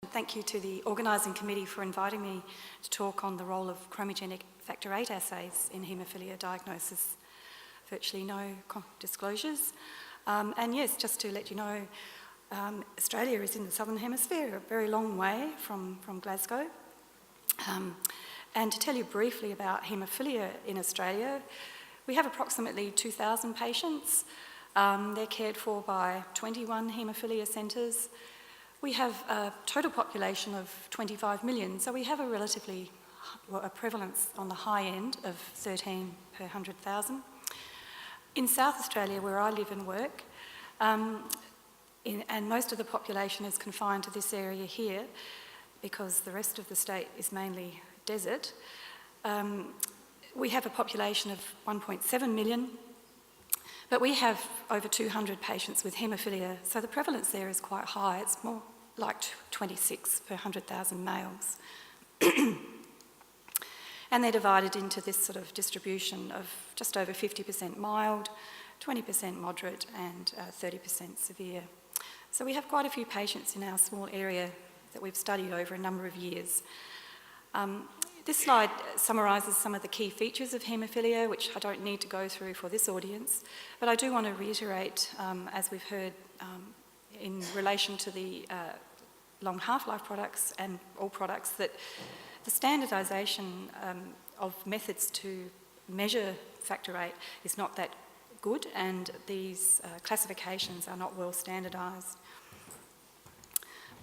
Thank you to the organising committee for inviting me to talk on the role of chromogenic factor VIII assays in haemophilia diagnosis. Virtually no disclosures. And yes, just to let you know, Australia is in the southern hemisphere, a very long way from Glasgow. And to tell you briefly about haemophilia in Australia, we have approximately 2,000 patients. They're cared for by 21 haemophilia centres. We have a total population of 25 million, so we have a relatively a prevalence on the high end of 13 per 100,000. In South Australia, where I live and work, and most of the population is confined to this area here because the rest of the state is mainly desert, we have a population of 1.7 million, but we have over 200 patients with haemophilia, so the prevalence there is quite high. It's more like 26 per 100,000 males. And they're divided into this sort of distribution of just over 50% mild, 20% moderate and 30% severe. So we have quite a few patients in our small area that we've studied over a number of years. This slide summarises some of the key features of haemophilia, which I don't need to go through for this audience, but I do want to reiterate, as we've heard in relation to the long half-life products and all products, that the standardisation of methods to measure factor VIII is not that good, and these classifications are not well standardised.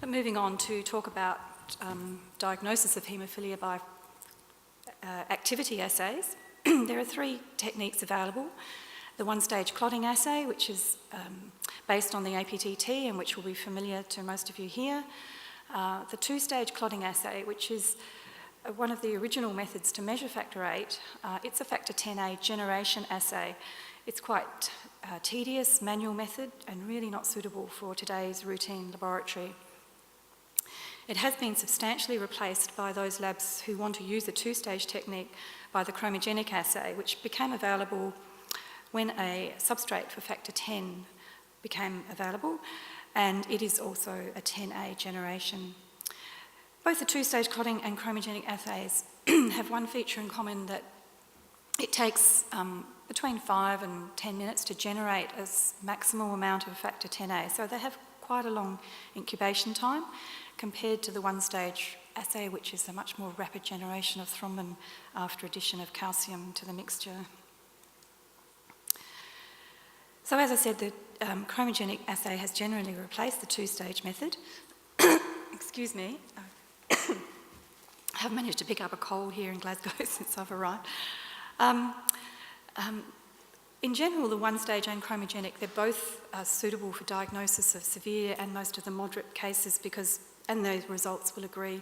But moving on to talk about diagnosis of haemophilia by activity assays, there are three techniques available. The one-stage clotting assay, which is based on the APTT and which will be familiar to most of you here. The two-stage clotting assay, which is one of the original methods to measure factor VIII. It's a factor Xa generation assay. It's quite a tedious manual method and really not suitable for today's routine laboratory. It has been substantially replaced by those labs who want to use a two-stage technique by the chromogenic assay, which became available when a substrate for factor X became available, and it is also a Xa generation. Both the two-stage clotting and chromogenic assays have one feature in common, that it takes between 5 and 10 minutes to generate a maximal amount of factor Xa, so they have quite a long incubation time compared to the one-stage assay, which is a much more rapid generation of thrombin after addition of calcium to the mixture. So as I said, the chromogenic assay has generally replaced the two-stage method. Excuse me, I have managed to pick up a cold here in Glasgow since I've arrived. In general, the one-stage and chromogenic, they're both suitable for diagnosis of severe and most of the moderate cases and those results will agree.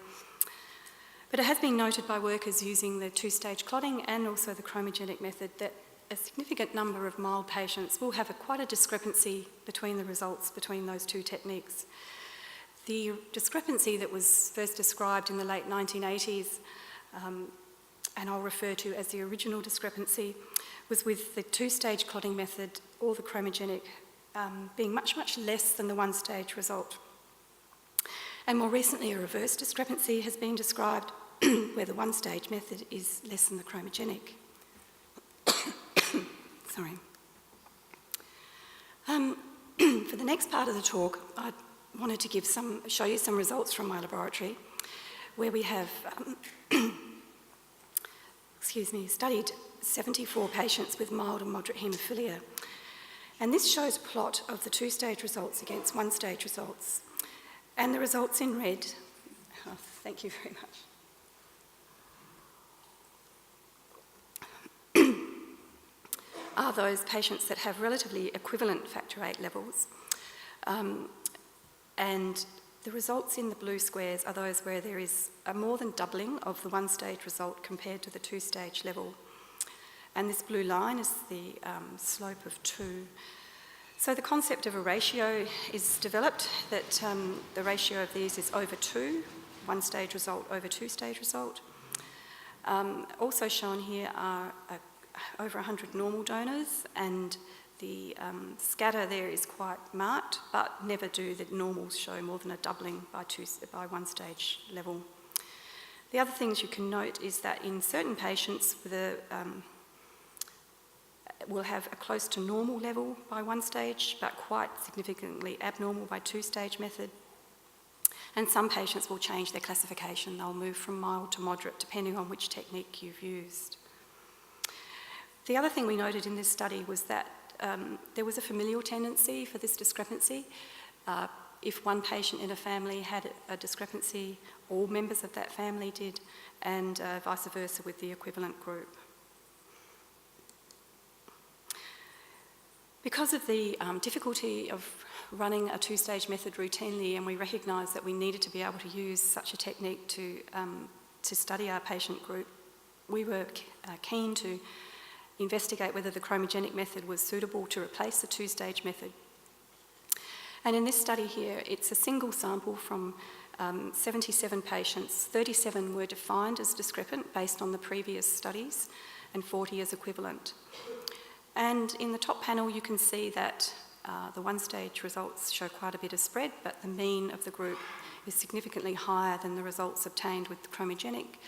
But it has been noted by workers using the two-stage clotting and also the chromogenic method that a significant number of mild patients will have quite a discrepancy between the results between those two techniques. The discrepancy that was first described in the late 1980s, and I'll refer to as the original discrepancy, was with the two-stage clotting method or the chromogenic being much, much less than the one-stage result. And more recently, a reverse discrepancy has been described where the one-stage method is less than the chromogenic. Sorry. For the next part of the talk, I wanted to show you some results from my laboratory where we have studied 74 patients with mild and moderate haemophilia. And this shows a plot of the two-stage results against one-stage results. And the results in red, thank you very much, are those patients that have relatively equivalent factor VIII levels. And the results in the blue squares are those where there is a more than doubling of the one-stage result compared to the two-stage level. And this blue line is the slope of 2. So the concept of a ratio is developed, that the ratio of these is over 2, one-stage result over two-stage result. Also shown here are over 100 normal donors, and scatter there is quite marked, but never do the normals show more than a doubling by one stage level. The other things you can note is that in certain patients will have a close to normal level by one stage, but quite significantly abnormal by two-stage method. And some patients will change their classification. They'll move from mild to moderate, depending on which technique you've used. The other thing we noted in this study was that there was a familial tendency for this discrepancy. If one patient in a family had a discrepancy, all members of that family did, and vice versa with the equivalent group. Because of the difficulty of running a two-stage method routinely, and we recognised that we needed to be able to use such a technique to study our patient group, we were keen to investigate whether the chromogenic method was suitable to replace the two-stage method. And in this study here, it's a single sample from 77 patients. 37 were defined as discrepant based on the previous studies, and 40 as equivalent. And in the top panel, you can see that the one-stage results show quite a bit of spread, but the mean of the group is significantly higher than the results obtained with the chromogenic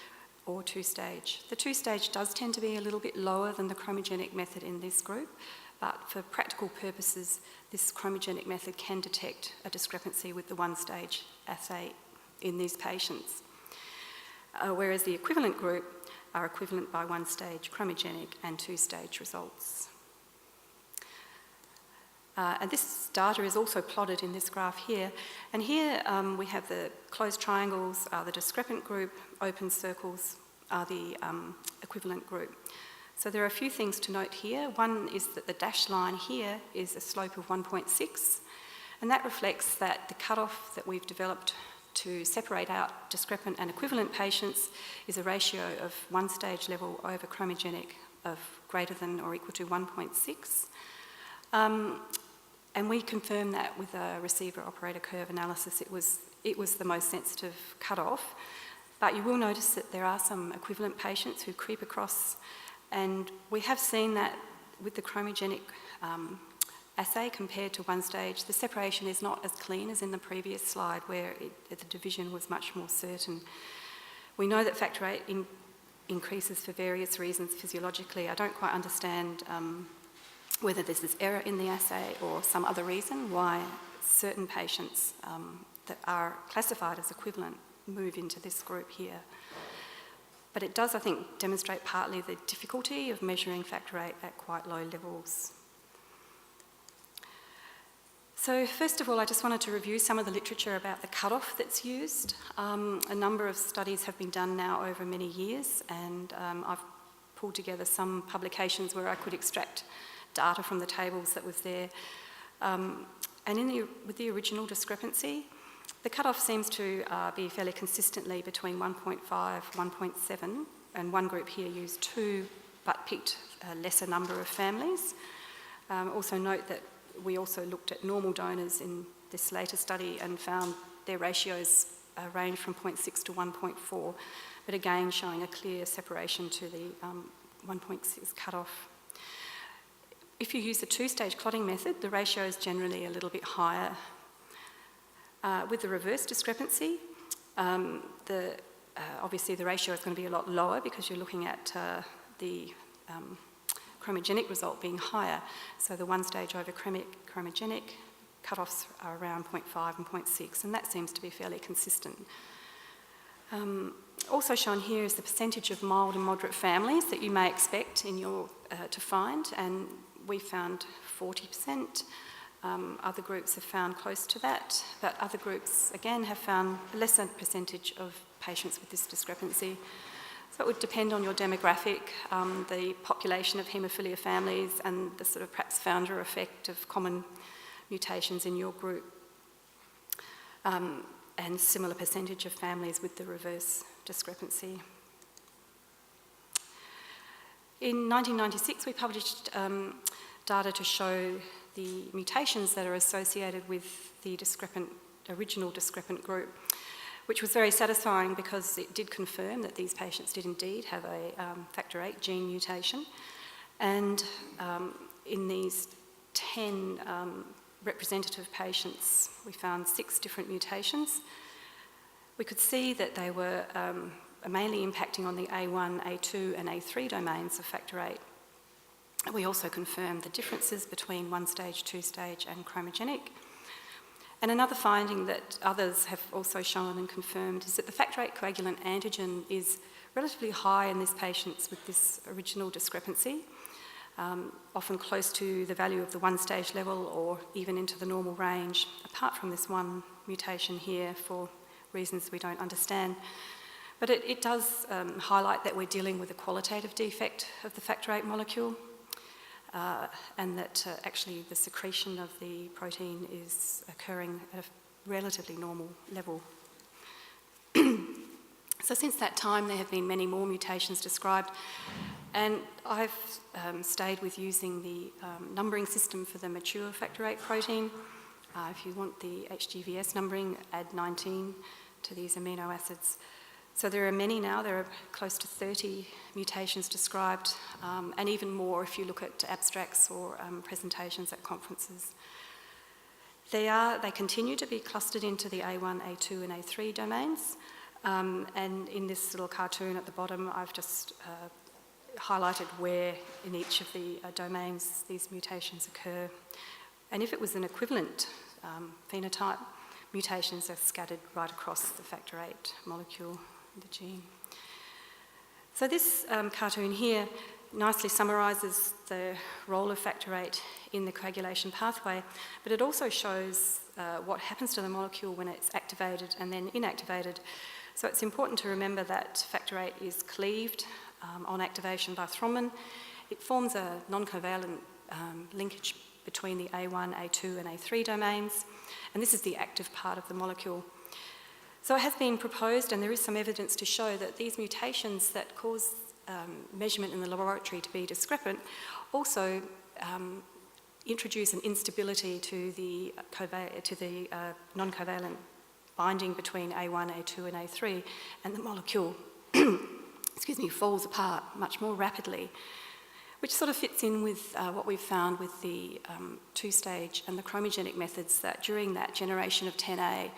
or two-stage. The two-stage does tend to be a little bit lower than the chromogenic method in this group, but for practical purposes, this chromogenic method can detect a discrepancy with the one-stage assay in these patients. Whereas the equivalent group are equivalent by one-stage chromogenic and two-stage results. And this data is also plotted in this graph here. And here we have the closed triangles are the discrepant group, open circles are the equivalent group. So there are a few things to note here. One is that the dashed line here is a slope of 1.6, and that reflects that the cutoff that we've developed to separate out discrepant and equivalent patients is a ratio of one stage level over chromogenic of greater than or equal to 1.6. And we confirmed that with a receiver-operator curve analysis. It was the most sensitive cutoff. But you will notice that there are some equivalent patients who creep across, and we have seen that with the chromogenic assay compared to one stage, the separation is not as clean as in the previous slide where the division was much more certain. We know that factor VIII increases for various reasons physiologically. I don't quite understand whether this is error in the assay or some other reason why certain patients that are classified as equivalent move into this group here. But it does, I think, demonstrate partly the difficulty of measuring factor VIII at quite low levels. So first of all, I just wanted to review some of the literature about the cutoff that's used. A number of studies have been done now over many years, and I've pulled together some publications where I could extract data from the tables that was there. And with the original discrepancy, the cutoff seems to be fairly consistently between 1.5, 1.7, and one group here used 2, but picked a lesser number of families. Also note that we also looked at normal donors in this later study and found their ratios range from 0.6 to 1.4, but again showing a clear separation to the 1.6 cutoff. If you use the two-stage clotting method, the ratio is generally a little bit higher. With the reverse discrepancy, obviously the ratio is going to be a lot lower because you're looking at the chromogenic result being higher. So the one stage over chromogenic cutoffs are around 0.5 and 0.6, and that seems to be fairly consistent. Also shown here is the percentage of mild and moderate families that you may expect in your to find, and we found 40%. Other groups have found close to that, but other groups, again, have found a lesser percentage of patients with this discrepancy. So it would depend on your demographic, the population of haemophilia families, and the sort of perhaps founder effect of common mutations in your group, and similar percentage of families with the reverse discrepancy. In 1996, we published data to show the mutations that are associated with the original discrepant group, which was very satisfying because it did confirm that these patients did indeed have a factor VIII gene mutation. And in these 10 representative patients, we found 6 different mutations. We could see that they were mainly impacting on the A1, A2 and A3 domains of factor VIII. We also confirmed the differences between 1-stage, 2-stage and chromogenic. And another finding that others have also shown and confirmed is that the factor VIII coagulant antigen is relatively high in these patients with this original discrepancy, often close to the value of the 1-stage level or even into the normal range, apart from this one mutation here for reasons we don't understand. But it does highlight that we're dealing with a qualitative defect of the factor VIII molecule, and that actually the secretion of the protein is occurring at a relatively normal level. So since that time, there have been many more mutations described, and I've stayed with using the numbering system for the mature factor VIII protein. If you want the HGVS numbering, add 19 to these amino acids. So there are many now. There are close to 30 mutations described, and even more if you look at abstracts or presentations at conferences. They continue to be clustered into the A1, A2 and A3 domains, and in this little cartoon at the bottom, I've just highlighted where in each of the domains these mutations occur. And if it was an equivalent phenotype, mutations are scattered right across the factor VIII molecule, the gene. So this cartoon here nicely summarises the role of factor VIII in the coagulation pathway, but it also shows what happens to the molecule when it's activated and then inactivated. So it's important to remember that factor VIII is cleaved on activation by thrombin. It forms a non-covalent linkage between the A1, A2 and A3 domains, and this is the active part of the molecule. So it has been proposed, and there is some evidence to show that these mutations that cause measurement in the laboratory to be discrepant also introduce an instability to the non-covalent binding between A1, A2 and A3, and the molecule falls apart much more rapidly, which sort of fits in with what we've found with the 2-stage and the chromogenic methods, that during that generation of 10A,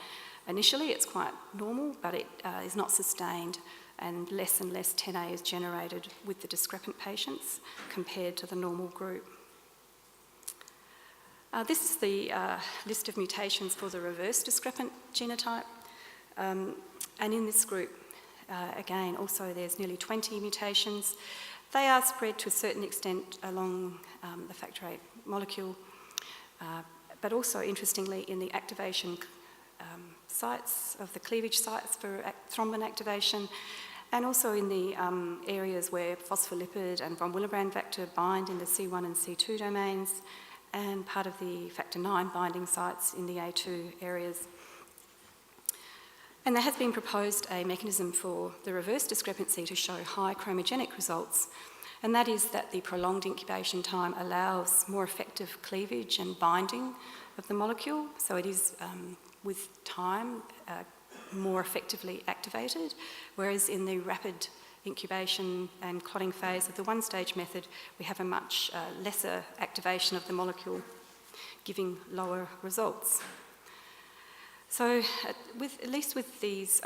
initially it's quite normal, but it is not sustained, and less 10A is generated with the discrepant patients compared to the normal group. This is the list of mutations for the reverse discrepant genotype, and in this group, again, also there's nearly 20 mutations. They are spread to a certain extent along the factor VIII molecule, but also interestingly in the activation sites of the cleavage sites for thrombin activation, and also in the areas where phospholipid and von Willebrand vector bind in the C1 and C2 domains, and part of the factor IX binding sites in the A2 areas. And there has been proposed a mechanism for the reverse discrepancy to show high chromogenic results, and that is that the prolonged incubation time allows more effective cleavage and binding of the molecule, so it is with time more effectively activated, whereas in the rapid incubation and clotting phase of the 1-stage method, we have a much lesser activation of the molecule, giving lower results. So at least with these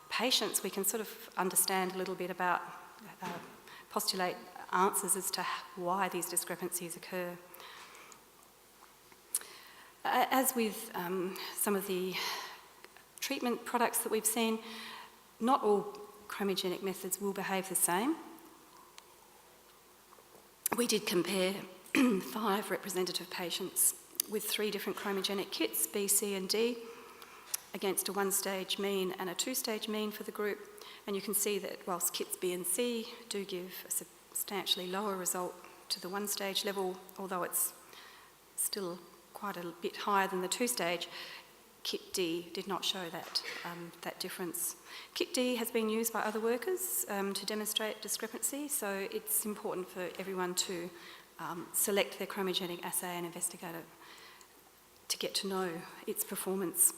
patients, we can sort of understand a little bit about, postulate answers as to why these discrepancies occur. As with some of the treatment products that we've seen, not all chromogenic methods will behave the same. We did compare 5 representative patients with 3 different chromogenic kits, B, C and D, against a 1-stage mean and a 2-stage mean for the group. And you can see that whilst kits B and C do give a substantially lower result to the 1-stage level, although it's still quite a bit higher than the 2-stage, Kit D did not show that difference. Kit D has been used by other workers to demonstrate discrepancy, so it's important for everyone to select their chromogenic assay and investigate it to get to know its performance.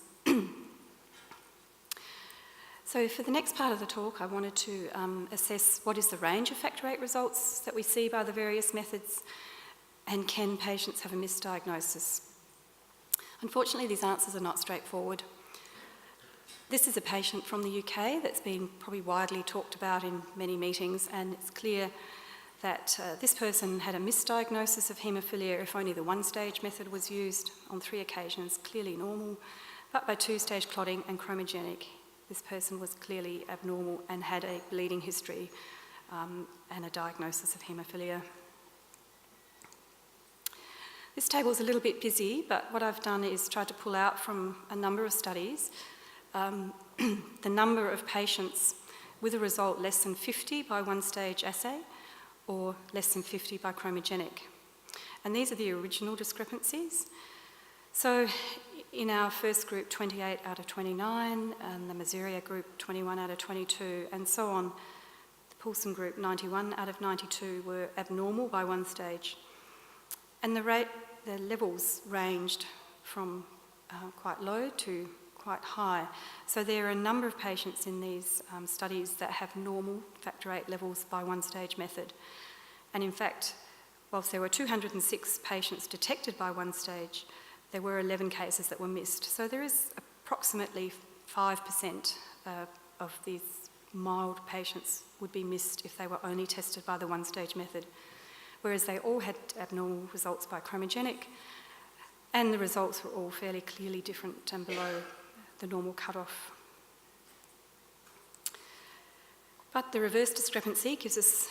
So for the next part of the talk, I wanted to assess what is the range of factor VIII results that we see by the various methods, And can patients have a misdiagnosis? Unfortunately, these answers are not straightforward. This is a patient from the UK that's been probably widely talked about in many meetings, and it's clear that this person had a misdiagnosis of haemophilia if only the one-stage method was used on 3 occasions, clearly normal, but by 2-stage clotting and chromogenic, this person was clearly abnormal and had a bleeding history and a diagnosis of haemophilia. This table is a little bit busy, but what I've done is tried to pull out from a number of studies the number of patients with a result less than 50 by one-stage assay or less than 50 by chromogenic. And these are the original discrepancies. So in our first group, 28 out of 29, and the Mazeria group, 21 out of 22, and so on. The Poulsen group, 91 out of 92, were abnormal by one stage. And the levels ranged from quite low to quite high. So there are a number of patients in these studies that have normal factor VIII levels by one-stage method. And in fact, whilst there were 206 patients detected by one stage, there were 11 cases that were missed. So there is approximately 5% of these mild patients would be missed if they were only tested by the one-stage method, whereas they all had abnormal results by chromogenic, and the results were all fairly clearly different and below the normal cutoff. But the reverse discrepancy gives us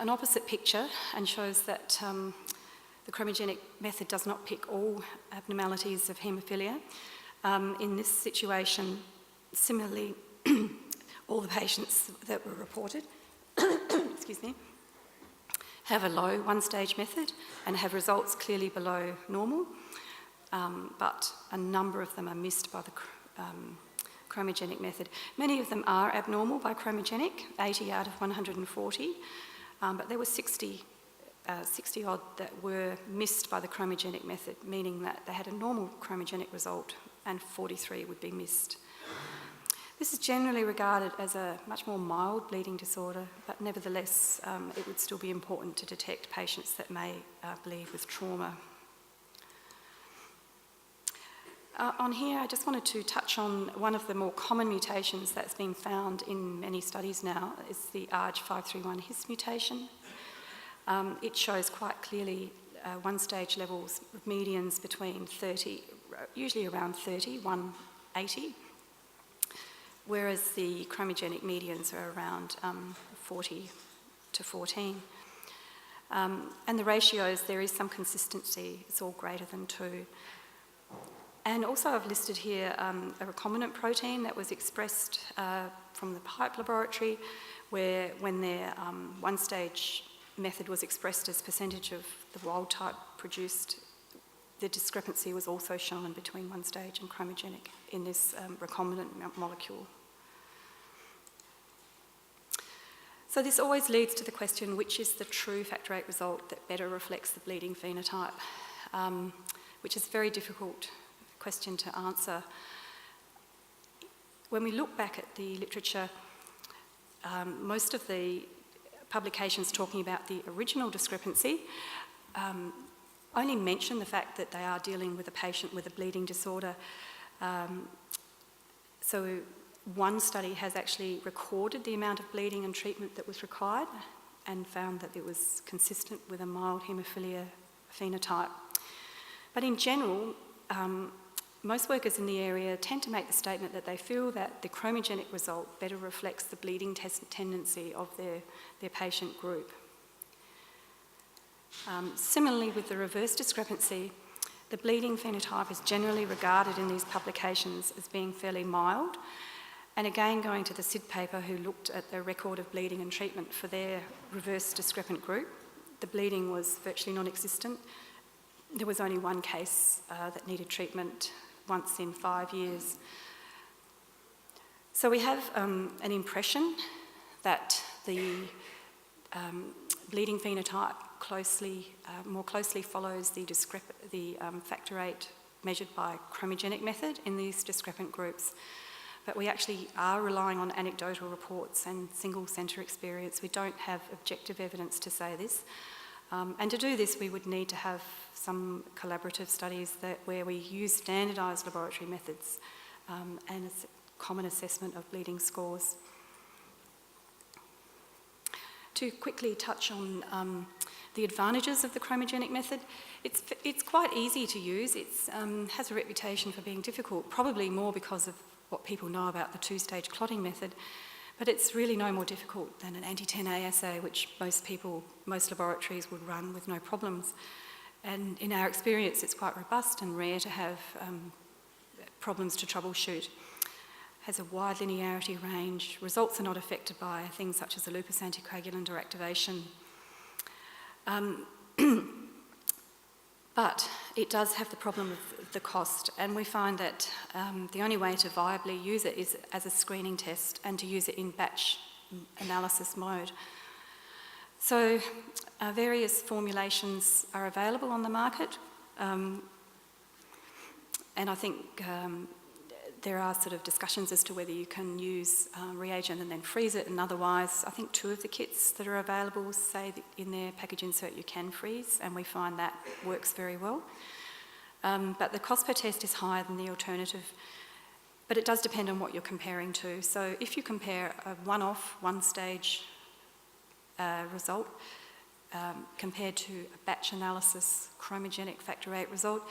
an opposite picture and shows that the chromogenic method does not pick all abnormalities of haemophilia. In this situation, similarly, all the patients that were reported excuse me, have a low one-stage method and have results clearly below normal, but a number of them are missed by the chromogenic method. Many of them are abnormal by chromogenic, 80 out of 140, but there were 60 odd that were missed by the chromogenic method, meaning that they had a normal chromogenic result and 43 would be missed. This is generally regarded as a much more mild bleeding disorder, but nevertheless it would still be important to detect patients that may bleed with trauma. On here, I just wanted to touch on one of the more common mutations that's been found in many studies now, is the ARG531 His mutation. It shows quite clearly one-stage levels of medians between 30, usually around 30, 180, whereas the chromogenic medians are around 40 to 14. And the ratios, there is some consistency, it's all greater than 2. And also I've listed here a recombinant protein that was expressed from the Pipe laboratory, where when their one-stage method was expressed as percentage of the wild type produced, the discrepancy was also shown between one-stage and chromogenic in this recombinant molecule. So this always leads to the question, which is the true factor VIII result that better reflects the bleeding phenotype, which is a very difficult question to answer. When we look back at the literature, most of the publications talking about the original discrepancy only mention the fact that they are dealing with a patient with a bleeding disorder. So one study has actually recorded the amount of bleeding and treatment that was required and found that it was consistent with a mild haemophilia phenotype. But in general, most workers in the area tend to make the statement that they feel that the chromogenic result better reflects the bleeding tendency of their patient group. Similarly, with the reverse discrepancy, the bleeding phenotype is generally regarded in these publications as being fairly mild. And again, going to the SID paper, who looked at the record of bleeding and treatment for their reverse discrepant group, the bleeding was virtually non-existent. There was only one case that needed treatment once in 5 years. So we have an impression that the bleeding phenotype more closely follows the factor VIII measured by chromogenic method in these discrepant groups. But we actually are relying on anecdotal reports and single centre experience. We don't have objective evidence to say this. And to do this, we would need to have some collaborative studies where we use standardised laboratory methods and a common assessment of bleeding scores. To quickly touch on the advantages of the chromogenic method, it's quite easy to use. It has a reputation for being difficult, probably more because of what people know about the two-stage clotting method, but it's really no more difficult than an anti-10A assay, which most laboratories would run with no problems. And in our experience, it's quite robust and rare to have problems to troubleshoot. Has a wide linearity range. Results are not affected by things such as a lupus anticoagulant or activation. But it does have the problem of the cost, and we find that the only way to viably use it is as a screening test and to use it in batch analysis mode. So various formulations are available on the market, and I think there are sort of discussions as to whether you can use reagent and then freeze it, and otherwise I think 2 of the kits that are available say that in their package insert you can freeze, and we find that works very well. But the cost per test is higher than the alternative, but it does depend on what you're comparing to. So if you compare a one-off, one-stage result compared to a batch analysis chromogenic factor VIII result,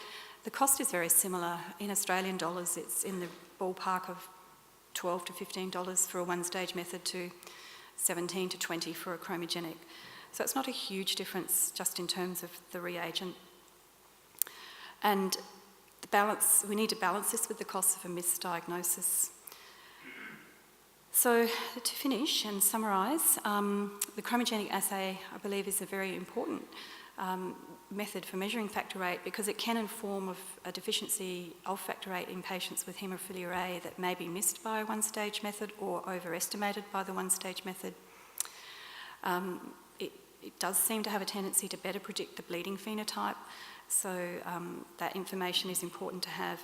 the cost is very similar. In Australian dollars, it's in the ballpark of $12 to $15 for a one-stage method to $17 to $20 for a chromogenic. So it's not a huge difference just in terms of the reagent. And we need to balance this with the cost of a misdiagnosis. So to finish and summarise, the chromogenic assay, I believe, is a very important method for measuring factor VIII because it can inform of a deficiency of factor VIII in patients with Hemophilia A that may be missed by a one-stage method or overestimated by the one-stage method. It does seem to have a tendency to better predict the bleeding phenotype, so that information is important to have.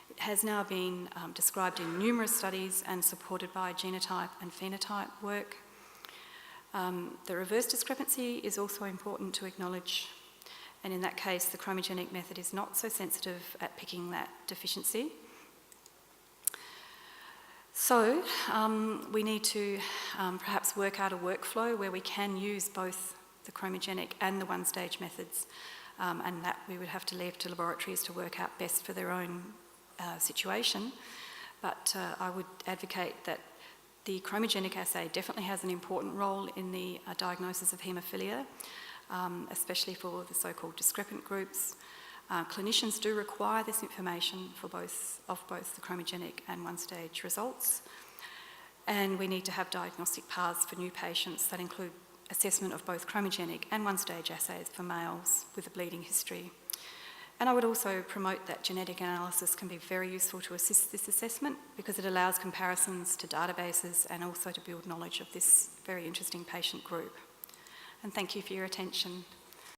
It has now been described in numerous studies and supported by genotype and phenotype work. The reverse discrepancy is also important to acknowledge, and in that case the chromogenic method is not so sensitive at picking that deficiency. So we need to perhaps work out a workflow where we can use both the chromogenic and the one-stage methods, and that we would have to leave to laboratories to work out best for their own situation. But I would advocate that the chromogenic assay definitely has an important role in the diagnosis of haemophilia, especially for the so-called discrepant groups. Clinicians do require this information for both the chromogenic and one-stage results. And we need to have diagnostic paths for new patients that include assessment of both chromogenic and one-stage assays for males with a bleeding history. And I would also promote that genetic analysis can be very useful to assist this assessment because it allows comparisons to databases and also to build knowledge of this very interesting patient group. And thank you for your attention.